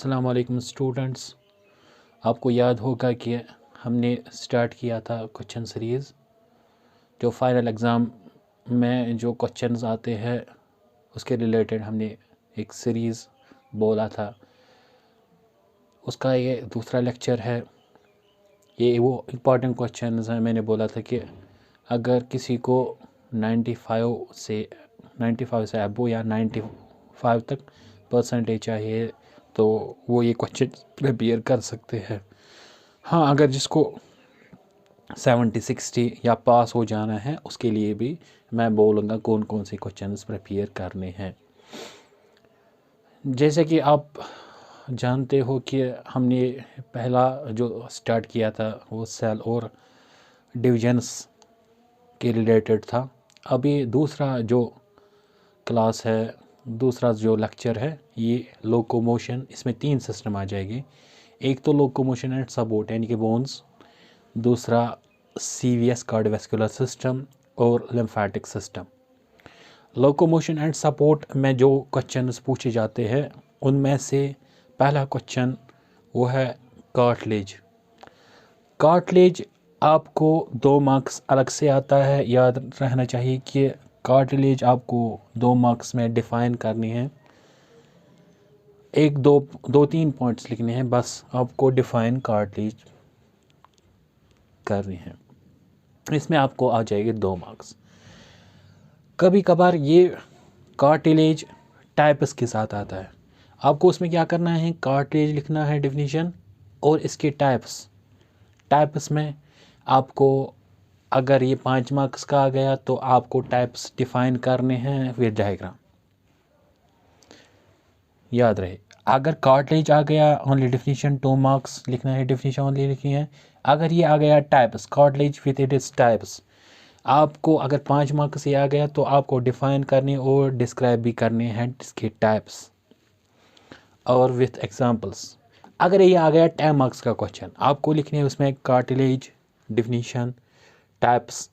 अस्सलाम वालेकुम स्टूडेंट्स। आपको याद होगा कि हमने स्टार्ट किया था क्वेश्चन सीरीज़। जो फाइनल एग्ज़ाम में जो क्वेश्चंस आते हैं उसके रिलेटेड हमने एक सीरीज़ बोला था। उसका ये दूसरा लेक्चर है। ये वो इम्पॉर्टेंट क्वेश्चंस हैं। मैंने बोला था कि अगर किसी को 95 से अबो या 95 तक परसेंटेज चाहिए तो वो ये क्वेश्चन प्रिपेयर कर सकते हैं। हाँ, अगर जिसको 70-60 या पास हो जाना है उसके लिए भी मैं बोलूँगा कौन कौन से क्वेश्चंस प्रिपेयर करने हैं। जैसे कि आप जानते हो कि हमने पहला जो स्टार्ट किया था वो सेल और डिविजन्स के रिलेटेड था। अभी दूसरा जो क्लास है, दूसरा जो लेक्चर है ये लोकोमोशन। इसमें 3 सिस्टम आ जाएंगे। एक तो लोकोमोशन एंड सपोर्ट यानी कि बोन्स, दूसरा CVS कार्डियोवैस्कुलर सिस्टम और lymphatic system. Locomotion and support में जो क्वेश्चंस पूछे जाते हैं उनमें से पहला क्वेश्चन वो है कार्टिलेज। कार्टिलेज आपको 2 मार्क्स अलग से आता है। याद रहना चाहिए कि कार्टिलेज आपको 2 मार्क्स में डिफ़ाइन करनी है। 2-3 पॉइंट्स लिखने हैं, बस आपको डिफ़ाइन कार्टिलेज करनी है। इसमें आपको आ जाएंगे 2 मार्क्स। कभी कभार ये कार्टिलेज टाइप्स के साथ आता है। आपको उसमें क्या करना है, कार्टिलेज लिखना है डेफिनेशन और इसके टाइप्स में आपको अगर ये 5 मार्क्स का आ गया तो आपको टाइप्स डिफाइन करने हैं विद डायग्राम। याद रहे, अगर कार्टिलेज आ गया ओनली डेफिनेशन 2 मार्क्स लिखना है, डेफिनेशन ओनली लिखनी है। अगर ये आ गया types, cartilage with its types, आपको अगर 5 मार्क्स से आ गया तो आपको डिफाइन करने और डिस्क्राइब भी करने हैं इसके टाइप्स और विथ एग्जांपल्स। अगर ये आ गया 10 मार्क्स का क्वेश्चन, आपको लिखने हैं उसमें कार्टिलेज, डिफिनीशन, टाइप्स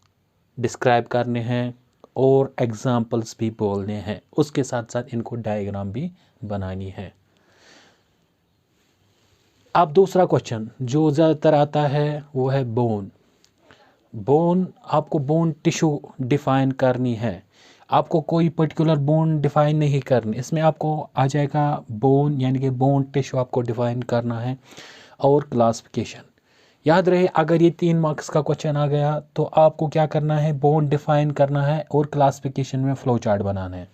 डिस्क्राइब करने हैं और एग्जांपल्स भी बोलने हैं। उसके साथ साथ इनको डायग्राम भी बनानी है। अब दूसरा क्वेश्चन जो ज़्यादातर आता है वो है बोन। आपको बोन टिश्यू डिफाइन करनी है। आपको कोई पर्टिकुलर बोन डिफाइन नहीं करनी। इसमें आपको आ जाएगा बोन यानी कि बोन टिश्यू आपको डिफाइन करना है और क्लासिफिकेशन। याद रहे, अगर ये 3 मार्क्स का क्वेश्चन आ गया तो आपको क्या करना है, बोन डिफाइन करना है और क्लासिफिकेशन में फ्लो चार्ट बनाना है।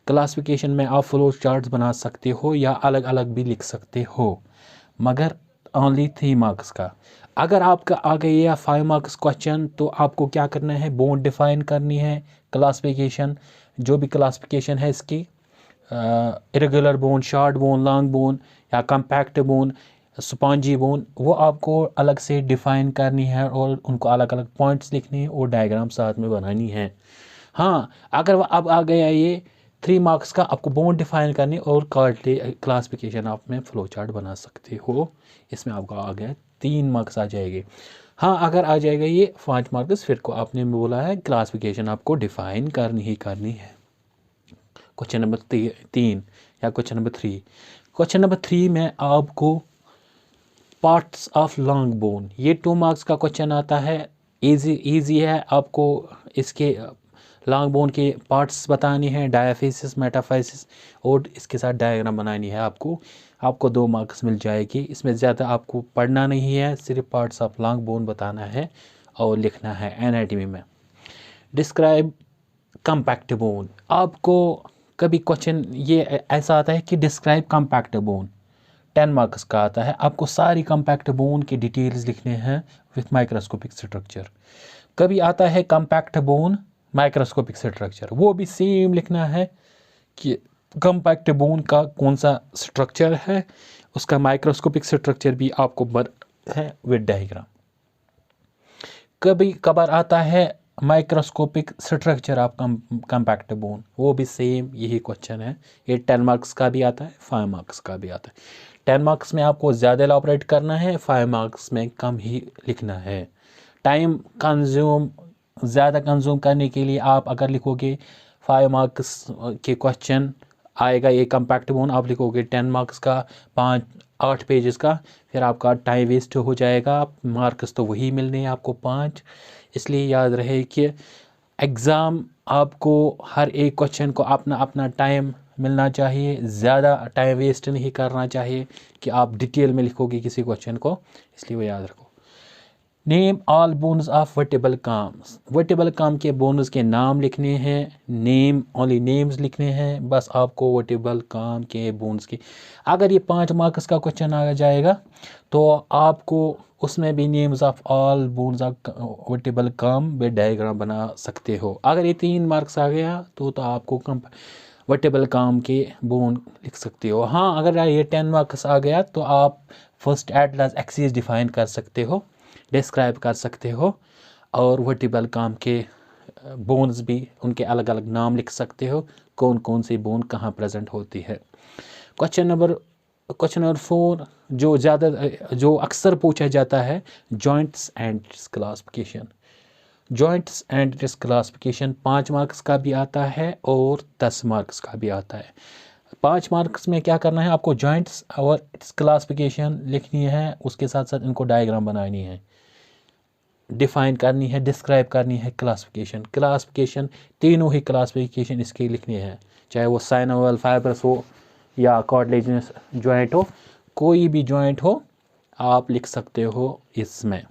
क्लासिफिकेशन में आप फ्लो चार्ट्स बना सकते हो या अलग अलग भी लिख सकते हो, मगर ओनली 3 मार्क्स का। अगर आपका आ गया 5 मार्क्स क्वेश्चन तो आपको क्या करना है, बोन डिफाइन करनी है, क्लासिफिकेशन, जो भी क्लासिफिकेशन है इसकी, irregular bone, short bone, long bone या कम्पैक्ट बोन, स्पॉन्जी बोन, वो आपको अलग से डिफाइन करनी है और उनको अलग अलग पॉइंट्स लिखने हैं और डायग्राम साथ में बनानी है। हाँ, अगर अब आ गया ये 3 मार्क्स का, आपको बोन डिफाइन करनी और क्लासिफिकेशन आप में फ्लो चार्ट बना सकते हो। इसमें आपका आ गया 3 मार्क्स आ जाएंगे। हाँ, अगर आ जाएगा ये 5 मार्क्स, फिर को आपने बोला है क्लासिफिकेशन आपको डिफाइन करनी ही करनी है। क्वेश्चन नंबर 3 या क्वेश्चन नंबर 3। क्वेश्चन नंबर 3 में आपको पार्ट्स ऑफ लॉन्ग बोन, ये 2 मार्क्स का क्वेश्चन आता है। इजी है। आपको इसके लॉन्ग बोन के पार्ट्स बतानी है, डायाफिसिस, मेटाफिसिस, और इसके साथ डायग्राम बनानी है। आपको 2 मार्क्स मिल जाएगी। इसमें ज़्यादा आपको पढ़ना नहीं है, सिर्फ पार्ट्स ऑफ लॉन्ग बोन बताना है और लिखना है एनाटॉमी में। Describe compact bone. आपको कभी क्वेश्चन ये ऐसा आता है कि डिस्क्राइब कम्पैक्ट बोन, 10 मार्क्स का आता है। आपको सारी कम्पैक्ट बोन की डिटेल्स लिखने हैं विथ माइक्रोस्कोपिक स्ट्रक्चर। कभी आता है कम्पैक्ट बोन माइक्रोस्कोपिक स्ट्रक्चर, वो भी सेम लिखना है कि कम्पैक्ट बोन का कौन सा स्ट्रक्चर है, उसका माइक्रोस्कोपिक स्ट्रक्चर भी आपको है विद डायग्राम। कभी कभार आता है microscopic structure of compact bone, वो भी सेम यही क्वेश्चन है। ये 10 मार्क्स का भी आता है, 5 मार्क्स का भी आता है। 10 मार्क्स में आपको ज़्यादा एलॉबरेट करना है, 5 मार्क्स में कम ही लिखना है। टाइम ज़्यादा कंज्यूम करने के लिए आप अगर लिखोगे 5 मार्क्स के क्वेश्चन आएगा ये कम्पैक्ट बोन, आप लिखोगे 10 मार्क्स का 8 पेजेस का, फिर आपका टाइम वेस्ट हो जाएगा, मार्क्स तो वही मिलने हैं आपको 5। इसलिए याद रहे कि एग्ज़ाम आपको हर एक क्वेश्चन को अपना अपना टाइम मिलना चाहिए, ज़्यादा टाइम वेस्ट नहीं करना चाहिए कि आप डिटेल में लिखोगे किसी क्वेश्चन को, इसलिए वो याद रखो। Name all bones of vertebral calms, vertebral काम के बोन्स के नाम लिखने हैं, नेम ओनली नेम्स लिखने हैं बस आपको वर्टेबल काम के बोन्स के। अगर ये 5 मार्क्स का क्वेश्चन आ जाएगा तो आपको उसमें भी names of all bones of vertebral काम वे डायग्राम बना सकते हो। अगर ये 3 मार्क्स आ गया तो आपको वर्टेबल काम के बोन लिख सकते हो। हाँ, अगर ये 10 मार्क्स आ गया तो आप फर्स्ट एटलस एक्सिस डिफाइन कर सकते हो, डिस्क्राइब कर सकते हो, और वर्टिबल काम के बोन्स भी उनके अलग अलग नाम लिख सकते हो, कौन कौन सी बोन कहाँ प्रेजेंट होती है। क्वेश्चन नंबर 4 जो अक्सर पूछा जाता है, joints and classification. Joints and classification 5 marks का भी आता है और 10 मार्क्स का भी आता है। 5 मार्क्स में क्या करना है, आपको जॉइंट्स और इट्स क्लासिफिकेशन लिखनी है, उसके साथ साथ इनको डायग्राम बनानी है, डिफाइन करनी है, डिस्क्राइब करनी है। क्लासिफिकेशन तीनों ही क्लासिफिकेशन इसके लिखनी है, चाहे वो साइनोवियल फाइब्रस हो या कार्टिलेजिनस जॉइंट हो, कोई भी जॉइंट हो आप लिख सकते हो, इसमें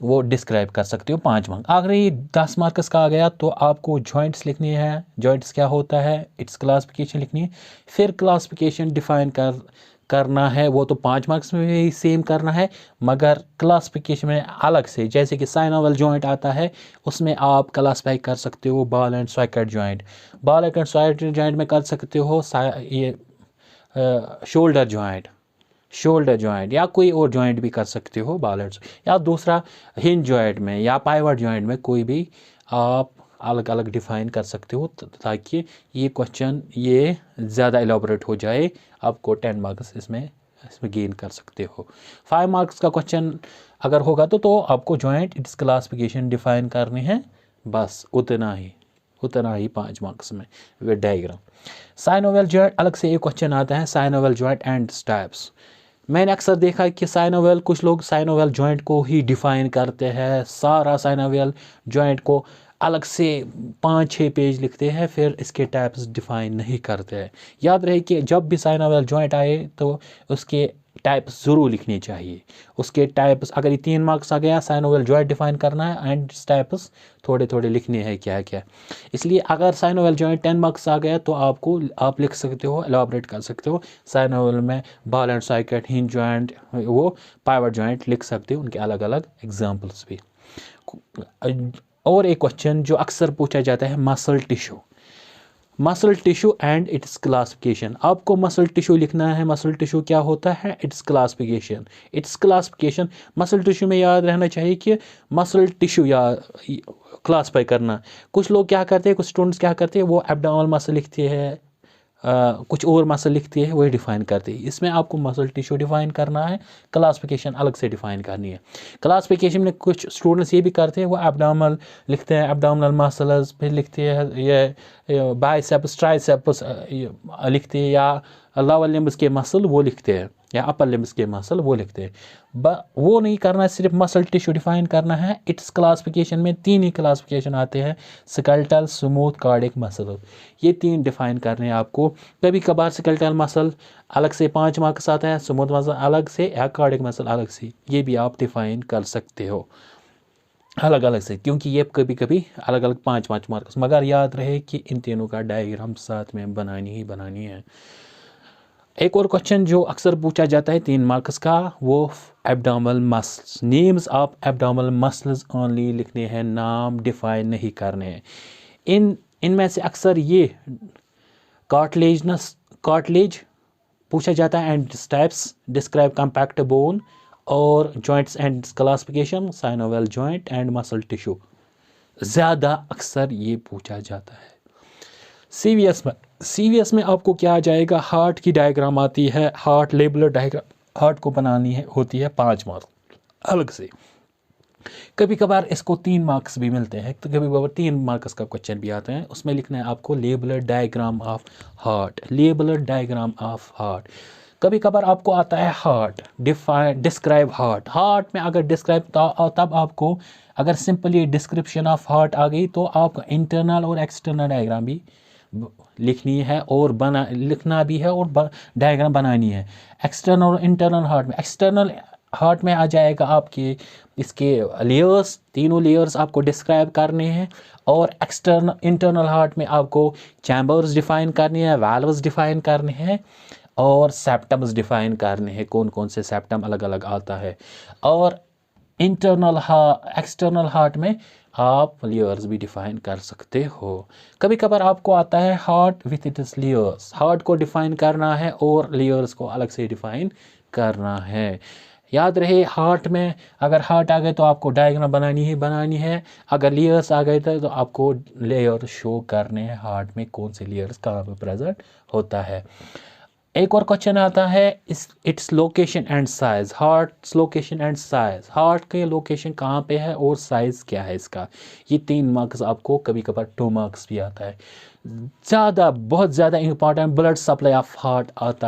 वो डिस्क्राइब कर सकते हो 5 मार्क्स। अगर ये 10 मार्क्स का आ गया तो आपको जॉइंट्स लिखनी है, जॉइंट्स क्या होता है, इट्स क्लासिफिकेशन लिखनी है, फिर क्लासिफिकेशन डिफाइन करना है। वो तो 5 मार्क्स में भी सेम करना है, मगर क्लासिफिकेशन में अलग से, जैसे कि साइनोवियल जॉइंट आता है उसमें आप क्लासिफाई कर सकते हो ball and socket joint, ball and socket joint में कर सकते हो ये शोल्डर जॉइंट या कोई और जॉइंट भी कर सकते हो बालर्स, या दूसरा हिंज जॉइंट में या पाइवट जॉइंट में, कोई भी आप अलग अलग डिफाइन कर सकते हो, ताकि ये क्वेश्चन ये ज़्यादा एलाबोरेट हो जाए, आपको 10 मार्क्स इसमें गेन कर सकते हो। 5 मार्क्स का क्वेश्चन अगर होगा तो आपको जॉइंट इट्स क्लासिफिकेशन डिफाइन करनी है, बस उतना ही 5 मार्क्स में विद डायग्राम। साइनोवियल जॉइंट अलग से एक क्वेश्चन आता है, साइनोवियल जॉइंट एंड टाइप्स। मैंने अक्सर देखा है कि साइनोवियल, कुछ लोग साइनोवियल जॉइंट को ही डिफाइन करते हैं, सारा साइनोवियल जॉइंट को अलग से 5-6 पेज लिखते हैं, फिर इसके टाइप्स डिफाइन नहीं करते हैं। याद रहे कि जब भी साइनोवियल जॉइंट आए तो उसके टाइप्स ज़रूर लिखने चाहिए, उसके टाइप्स। अगर ये 3 मार्क्स आ गया, साइनोवियल जॉइंट डिफाइन करना है एंड टाइप्स थोड़े थोड़े लिखने हैं क्या क्या। इसलिए अगर साइनोवियल जॉइंट 10 मार्क्स आ गया तो आप लिख सकते हो, एलाबोरेट कर सकते हो साइनोवियल में ball and socket, hinge joint, वो पाइवट जॉइंट लिख सकते हो, उनके अलग अलग एग्जाम्पल्स भी। और एक क्वेश्चन जो अक्सर पूछा जाता है, muscle tissue and its classification. आपको मसल टिश्यू लिखना है, मसल टिश्यू क्या होता है, इट्स क्लासिफिकेशन। मसल टिश्यू में याद रहना चाहिए कि मसल टिश्यू या क्लासिफाई करना, कुछ लोग क्या करते हैं, कुछ स्टूडेंट्स क्या करते हैं, वो एब्डोमिनल मसल लिखते हैं, कुछ और मसल लिखती है, वही डिफाइन करती है। इसमें आपको मसल टिश्यू डिफाइन करना है, क्लासिफिकेशन अलग से डिफाइन करनी है। क्लासिफिकेशन में कुछ स्टूडेंट्स ये भी करते हैं, वो एब्डोमिनल लिखते हैं, एब्डोमिनल मसल्स, फिर लिखते हैं ये बाइसेप्स, ट्राइसेप्स लिखते हैं, या लोअर लिम्ब्स के मसल वो लिखते हैं, या अपर लिम्ब्स के मसल वो लिखते हैं। वो नहीं करना है, सिर्फ मसल टिश्यू डिफाइन करना है। इट्स क्लासिफिकेशन में 3 ही क्लासिफिकेशन आते हैं, स्केलेटल, स्मूथ, कार्डियक मसल, ये 3 डिफाइन करने हैं आपको। कभी कभार स्केलेटल मसल अलग से 5 मार्क्स आता है, स्मूथ मसल अलग से, या कार्डियक मसल अलग से, ये भी आप डिफाइन कर सकते हो अलग अलग से, क्योंकि ये कभी कभी अलग अलग 5-5 मार्क्स। मगर याद रहे कि इन तीनों का डायग्राम साथ में बनानी है। एक और क्वेश्चन जो अक्सर पूछा जाता है 3 मार्क्स का, वो abdominal muscles, names of abdominal muscles only लिखने हैं, नाम डिफाइन नहीं करने हैं। इनमें से अक्सर ये कार्टिलेज पूछा जाता है, and types, describe compact bone, और joints and classification, synovial joint and muscle tissue, ज़्यादा अक्सर ये पूछा जाता है। सीवीएस में आपको क्या आ जाएगा, हार्ट की डायग्राम आती है, हार्ट लेबुलर डायग्राम, हार्ट को बनानी होती है 5 मार्क्स अलग से। कभी कभार इसको 3 मार्क्स भी मिलते हैं, तो कभी कभार 3 मार्क्स का क्वेश्चन भी आता है। उसमें लिखना है आपको labeller diagram of heart, labeller diagram of heart. कभी कभार आपको आता है हार्ट, डिस्क्राइब हार्ट। हार्ट में अगर डिस्क्राइब तब आपको अगर सिंपली डिस्क्रिप्शन ऑफ हार्ट आ गई तो आपको इंटरनल और एक्सटर्नल डायग्राम भी लिखनी है और लिखना भी है और डायग्राम बनानी है। एक्सटर्नल और इंटरनल हार्ट में, एक्सटर्नल हार्ट में आ जाएगा आपके इसके लेयर्स, तीनों लेयर्स आपको डिस्क्राइब करने हैं। और इंटरनल हार्ट में आपको चैम्बर्स डिफाइन करनी है, वाल्व्स डिफाइन करने हैं और सेप्टम्स डिफाइन करने हैं, कौन कौन से सेप्टम अलग अलग आता है। और एक्सटर्नल हार्ट में आप लेयर्स भी डिफाइन कर सकते हो। कभी कभार आपको आता है heart with its layers, heart को डिफाइन करना है और लेयर्स को अलग से डिफाइन करना है। याद रहे हार्ट में अगर हार्ट आ गए तो आपको डायग्राम बनानी है, अगर लेयर्स आ गए तो आपको लेयर शो करने हैं हार्ट में कौन से लेयर्स कहाँ पे प्रेजेंट होता है। एक और क्वेश्चन आता है its location and size, heart location and size, heart के लोकेशन कहाँ पे है और साइज क्या है इसका। ये 3 मार्क्स आपको, कभी कभार 2 मार्क्स भी आता है। बहुत ज़्यादा important blood supply of heart आता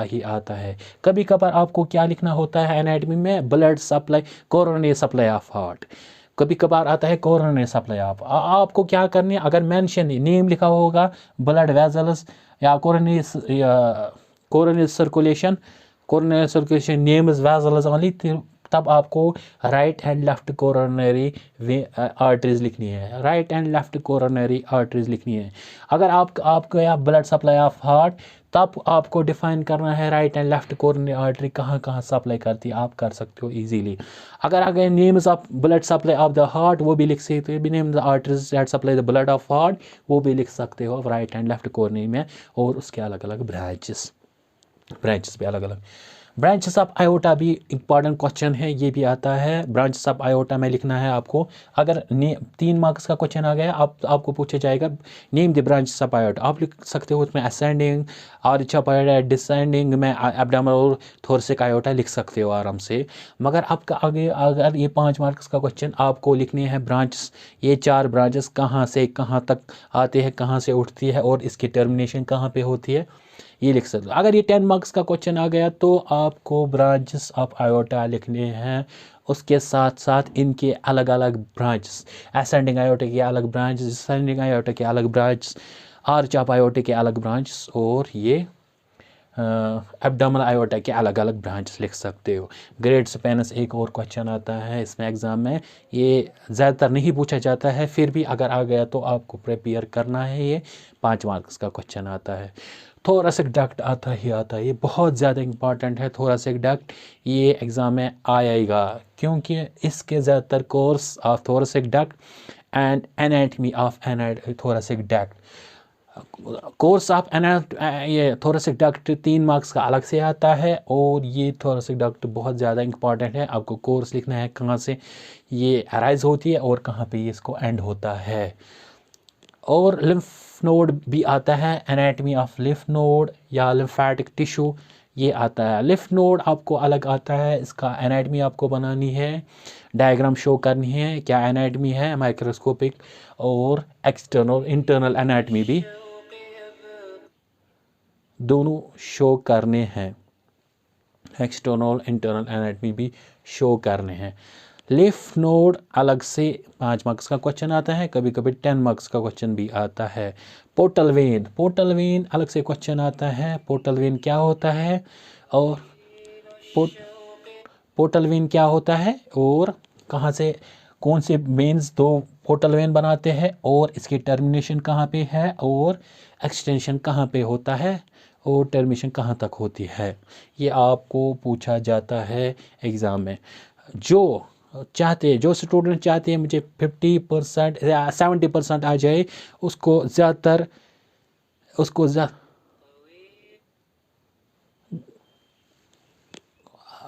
है। कभी कभार आपको क्या लिखना होता है एनाटॉमी में, blood supply, coronary supply of heart. कभी कभार आता है कोरोनरी सप्लाई ऑफ, आपको क्या करनी है, अगर मेंशन नेम लिखा होगा ब्लड वेजल्स या coronary circulation name is vessels only, तब आपको right and left coronary arteries लिखनी है, right and left coronary arteries लिखनी है। अगर आपको या ब्लड सप्लाई ऑफ हार्ट, तब आपको डिफाइन करना है right and left coronary artery कहाँ कहाँ सप्लाई करती है, आप कर सकते हो इजीली। अगर names of blood supply of the heart वो भी लिख सकते हो, name the arteries that supply the blood of heart वो भी लिख सकते हो राइट एंड लेफ्ट कोरोनरी में। और उसके अलग अलग ब्रांचेस भी अलग अलग। ब्रांचेस ऑफ आयोटा भी इंपॉर्टेंट क्वेश्चन है, ये भी आता है। ब्रांचेस ऑफ आयोटा में लिखना है आपको, अगर 3 मार्क्स का क्वेश्चन आ गया आपको पूछा जाएगा name the branches of iota, आप लिख सकते हो उसमें ascending arch of iota, descending में एब्डोमिनल और थोरैसिक आयोटा लिख सकते हो आराम से। मगर आपका आगे अगर ये 5 मार्क्स का क्वेश्चन आपको लिखने हैं ब्रांचेस, ये 4 ब्रांचेस कहाँ से कहाँ तक आते हैं, कहाँ से उठती है और इसकी टर्मिनेशन कहाँ पे होती है, ये लिख सकते हो। अगर ये 10 मार्क्स का क्वेश्चन आ गया तो आपको ब्रांचेस ऑफ आयोटा लिखने हैं, उसके साथ साथ इनके अलग अलग ब्रांचेस, असेंडिंग आयोटा के अलग ब्रांचेस, डिसेंडिंग आयोटा के अलग ब्रांचेस, आर्च ऑफ आयोटा के अलग ब्रांचेस और ये एब्डोमिनल आयोटा के अलग अलग ब्रांचेस लिख सकते हो। ग्रेड स्पेनस एक और क्वेश्चन आता है इसमें एग्ज़ाम में, ये ज़्यादातर नहीं पूछा जाता है, फिर भी अगर आ गया तो आपको प्रिपेयर करना है। ये 5 मार्क्स का क्वेश्चन आता है। थोरैसिक डक्ट आता है, ये बहुत ज़्यादा इंपॉर्टेंट है। थोरैसिक डक्ट ये एग्ज़ाम में आएगा क्योंकि इसके ज़्यादातर course of thoracic duct and anatomy of thoracic duct, course of ये थोरैसिक डक्ट 3 मार्क्स का अलग से आता है। और ये थोरैसिक डक्ट बहुत ज़्यादा इंपॉर्टेंट है, आपको कोर्स लिखना है कहाँ से ये अराइज होती है और कहाँ पे ये इसको एंड होता है। और लिम्फ नोड भी आता है, एनाटॉमी ऑफ लिम्फ नोड या लिम्फेटिक टिश्यू ये आता है। लिम्फ नोड आपको अलग आता है, इसका एनाटॉमी आपको बनानी है, डायग्राम शो करनी है, क्या एनाटॉमी है माइक्रोस्कोपिक और एक्सटर्नल इंटरनल एनाटॉमी भी दोनों शो करने हैं, एक्सटर्नल इंटरनल एनाटॉमी भी शो करने हैं। लिम्फ नोड अलग से 5 मार्क्स का क्वेश्चन आता है, कभी कभी 10 मार्क्स का क्वेश्चन भी आता है। पोर्टल वेन अलग से क्वेश्चन आता है, पोर्टल वेन क्या होता है और पोर्टल वेन क्या होता है और कहाँ से कौन से वेन्स 2 पोर्टल वेन बनाते हैं और इसकी टर्मिनेशन कहाँ पे है और एक्सटेंशन कहाँ पे होता है और टर्मिनेशन कहाँ तक होती है, ये आपको पूछा जाता है एग्ज़ाम में। जो स्टूडेंट चाहते हैं मुझे 50% या 70% आ जाए,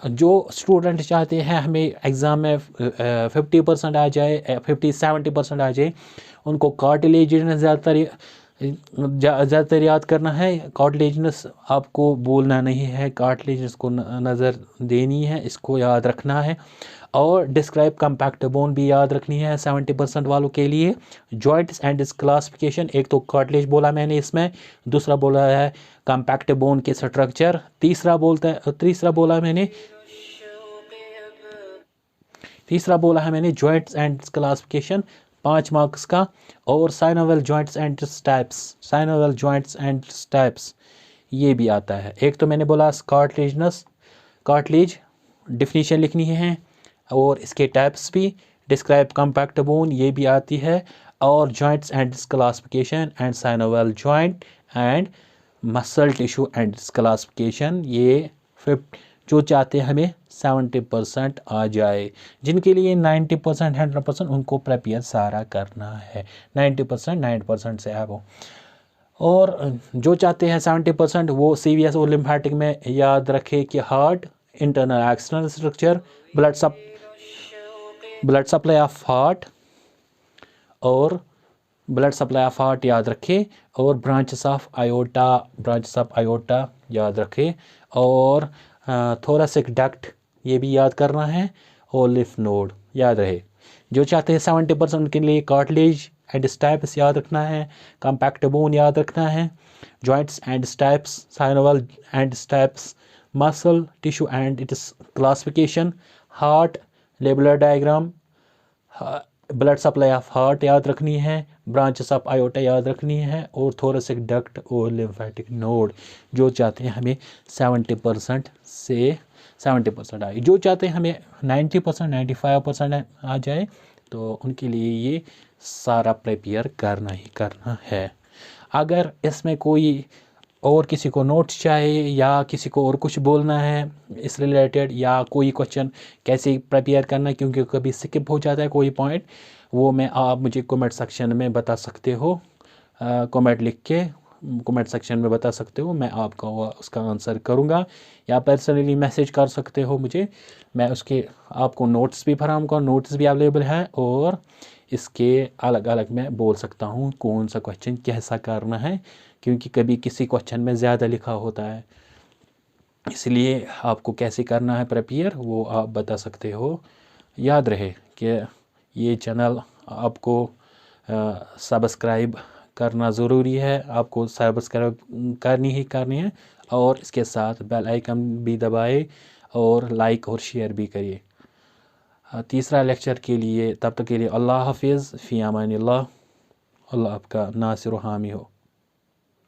जो स्टूडेंट चाहते हैं हमें एग्ज़ाम में 50% आ जाए, 50-70% आ जाए, उनको कार्टिलेज ज़्यादातर ज़्यादातर याद करना है, कार्टिलेजिनस आपको बोलना नहीं है, कार्टिलेजिनस को नज़र देनी है, इसको याद रखना है। और डिस्क्राइब कम्पैक्ट बोन भी याद रखनी है 70% वालों के लिए। जॉइंट्स एंड इट्स क्लासिफिकेशन, एक तो कार्टिलेज बोला मैंने इसमें, दूसरा बोला है कम्पैक्ट बोन के स्ट्रक्चर, तीसरा बोला है मैंने जॉइंट्स एंड क्लासिफिकेशन 5 मार्क्स का। और साइनोवेल जॉइंट्स एंड टाइप्स ये भी आता है। एक तो मैंने बोला कार्टिलेज डिफिनीशन लिखनी है, और इसके टाइप्स भी, डिस्क्राइब कम्पैक्ट बोन ये भी आती है, और joints and classification and synovial joint and muscle tissue and classification. ये जो चाहते हैं हमें 70% आ जाए, जिनके लिए 90% 100% उनको प्रिपेयर सारा करना है, 90% से है वो। और जो चाहते हैं 70% वो CVS और लिम्फेटिक में याद रखे कि heart, internal external structure, blood supply of heart, और ब्लड सप्लाई ऑफ हार्ट याद रखे, और ब्रांचेस ऑफ आयोटा याद रखे, और थोरेसिक डक्ट ये भी याद करना है, और लिफ नोड याद रहे। जो चाहते हैं 70% के लिए कार्टिलेज एंड स्टाइप्स याद रखना है, कम्पैक्ट बोन याद रखना है, joints and types, synovial and types, muscle tissue and its classification, heart labelled diagram, blood supply of heart याद रखनी है, ब्रांचेस ऑफ आयोटा याद रखनी है, और थोरेसिक डक्ट और लिम्फेटिक नोड। जो चाहते हैं हमें 70% आए, जो चाहते हैं हमें 90% 95% आ जाए, तो उनके लिए ये सारा प्रिपेयर करना ही करना है। अगर इसमें कोई और किसी को नोट्स चाहिए, या किसी को और कुछ बोलना है इस रिलेटेड, या कोई क्वेश्चन कैसे प्रिपेयर करना है, क्योंकि कभी स्किप हो जाता है कोई पॉइंट, वो आप मुझे कमेंट सेक्शन में बता सकते हो, कमेंट लिख के कमेंट सेक्शन में बता सकते हो, मैं आपका उसका आंसर करूँगा, या पर्सनली मैसेज कर सकते हो मुझे, मैं उसके आपको नोट्स भी फराहम करूँ, नोट्स भी अवेलेबल है, और इसके अलग अलग मैं बोल सकता हूँ कौन सा क्वेश्चन कैसा करना है, क्योंकि कभी किसी क्वेश्चन में ज़्यादा लिखा होता है, इसलिए आपको कैसे करना है प्रिपेयर वो आप बता सकते हो। याद रहे कि ये चैनल आपको सब्सक्राइब करना ज़रूरी है, आपको सब्सक्राइब करनी है, और इसके साथ बेल आइकन भी दबाए, और लाइक और शेयर भी करिए। तीसरा लेक्चर के लिए तब तक के लिए अल्लाह हाफिज़, फ़ी अमानिल्लाह, अल्लाह आपका नासिर व हामी हो।